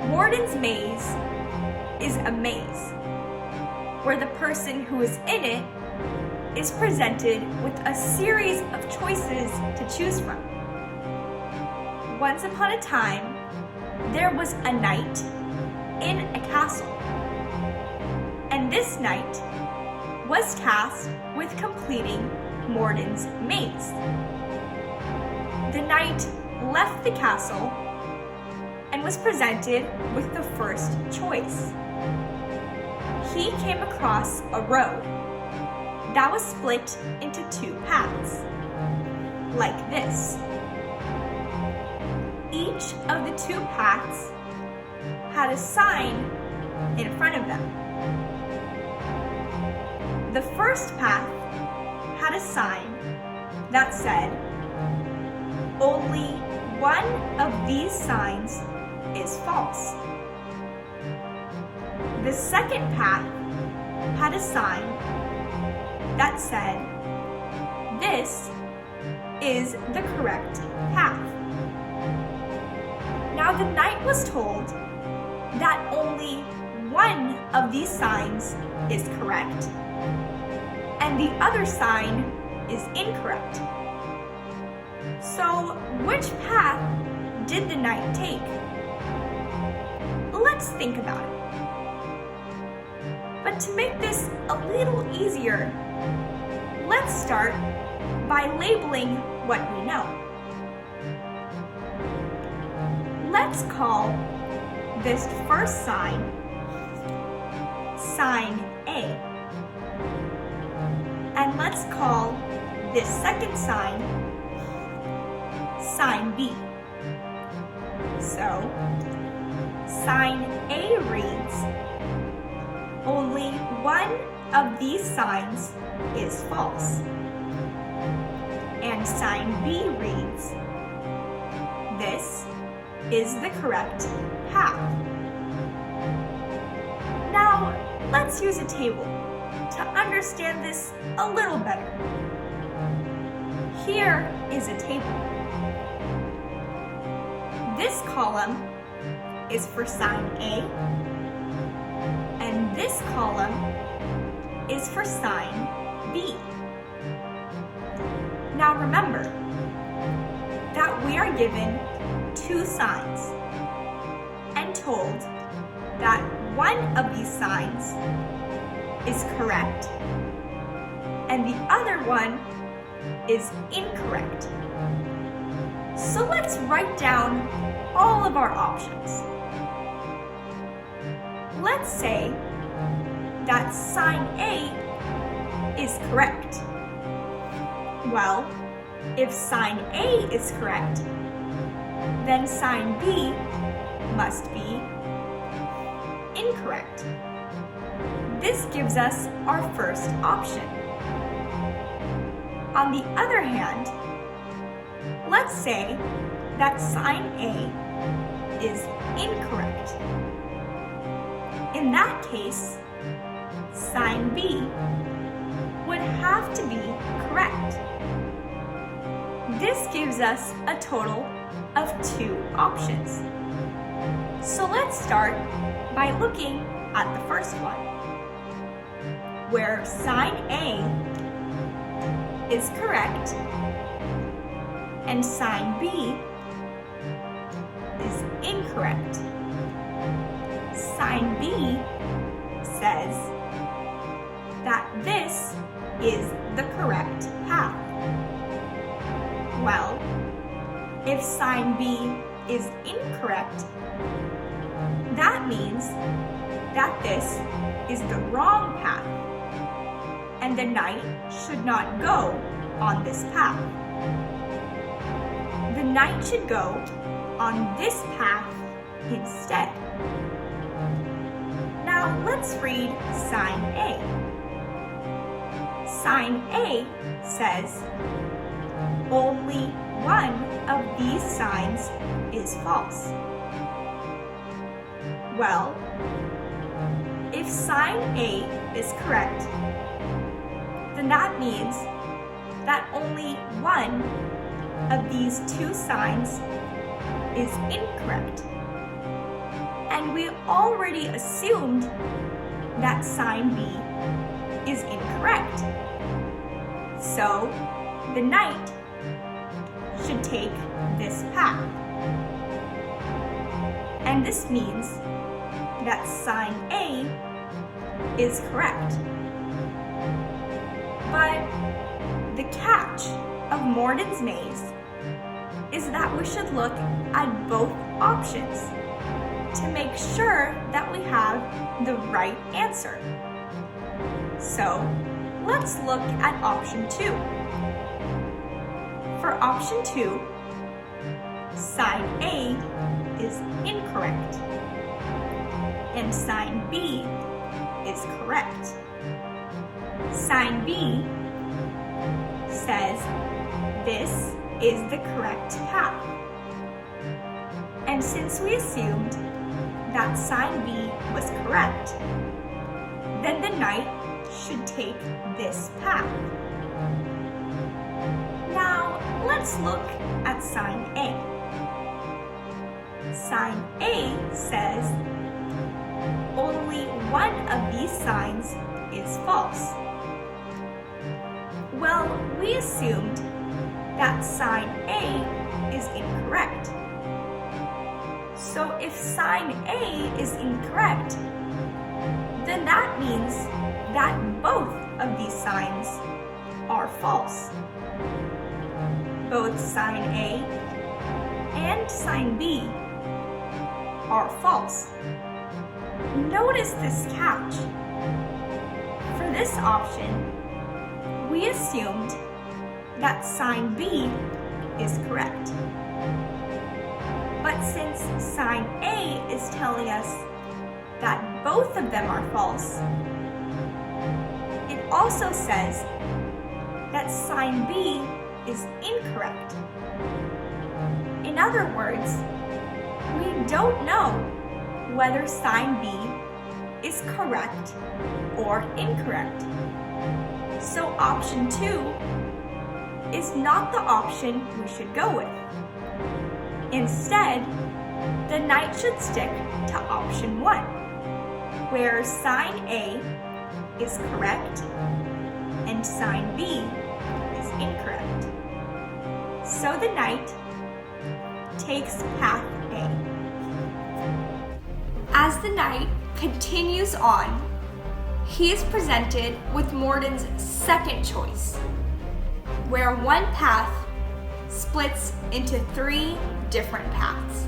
Mordin's maze is a maze where the person who is in it is presented with a series of choices to choose from. Once upon a time, there was a knight in a castle, and this knight was tasked with completing Mordin's maze. The knight left the castle and was presented with the first choice. He came across a road that was split into two paths, like this. Each of the two paths had a sign in front of them. The first path had a sign that said, "Only one of these signs is false." The second path had a sign that said, "This is the correct path." Now the knight was told that only one of these signs is correct and the other sign is incorrect. So which path did the knight take? Let's think about it. But to make this a little easier, let's start by labeling what we know. Let's call this first sign sign A. And let's call this second sign sign B. So, sign A reads, "Only one of these signs is false." And sign B reads, "This is the correct path." Now, let's use a table to understand this a little better. Here is a table. This column is for sign A, and this column is for sign B. Now remember that we are given two signs and told that one of these signs is correct and the other one is incorrect. So let's write down all of our options. Let's say that sign A is correct. Well, if sign A is correct, then sign B must be incorrect. This gives us our first option. On the other hand, let's say that sign A is incorrect. In that case, sign B would have to be correct. This gives us a total of two options. So let's start by looking at the first one, where sign A is correct and sign B is incorrect. Sign B says that this is the correct path. Well, if sign B is incorrect, that means that this is the wrong path, and the knight should not go on this path. The knight should go on this path instead. Now let's read sign A. Sign A says, "Only one of these signs is false." Well, if sign A is correct, then that means that only one of these two signs is incorrect. And we already assumed that sign B is incorrect. So the knight should take this path. And this means that sign A is correct. But the catch of Mordin's maze is that we should look at both options to make sure that we have the right answer. So let's look at option 2. For option 2, sign A is incorrect and sign B is correct. Sign B says this is the correct path. And since we assumed that sign B was correct, then the knight should take this path. Now, let's look at sign A. Sign A says only one of these signs is false. Well, we assumed that sign A is incorrect. So if sign A is incorrect, then that means that both of these signs are false. Both sign A and sign B are false. Notice this catch. For this option, we assumed that sign B is correct. But since sign A is telling us that both of them are false, it also says that sign B is incorrect. In other words, we don't know whether sign B is correct or incorrect. So option 2 is not the option we should go with. Instead, the knight should stick to option 1, where sign A is correct and sign B is incorrect. So the knight takes path A. As the knight continues on, he is presented with Mordin's second choice, where one path splits into 3 different paths.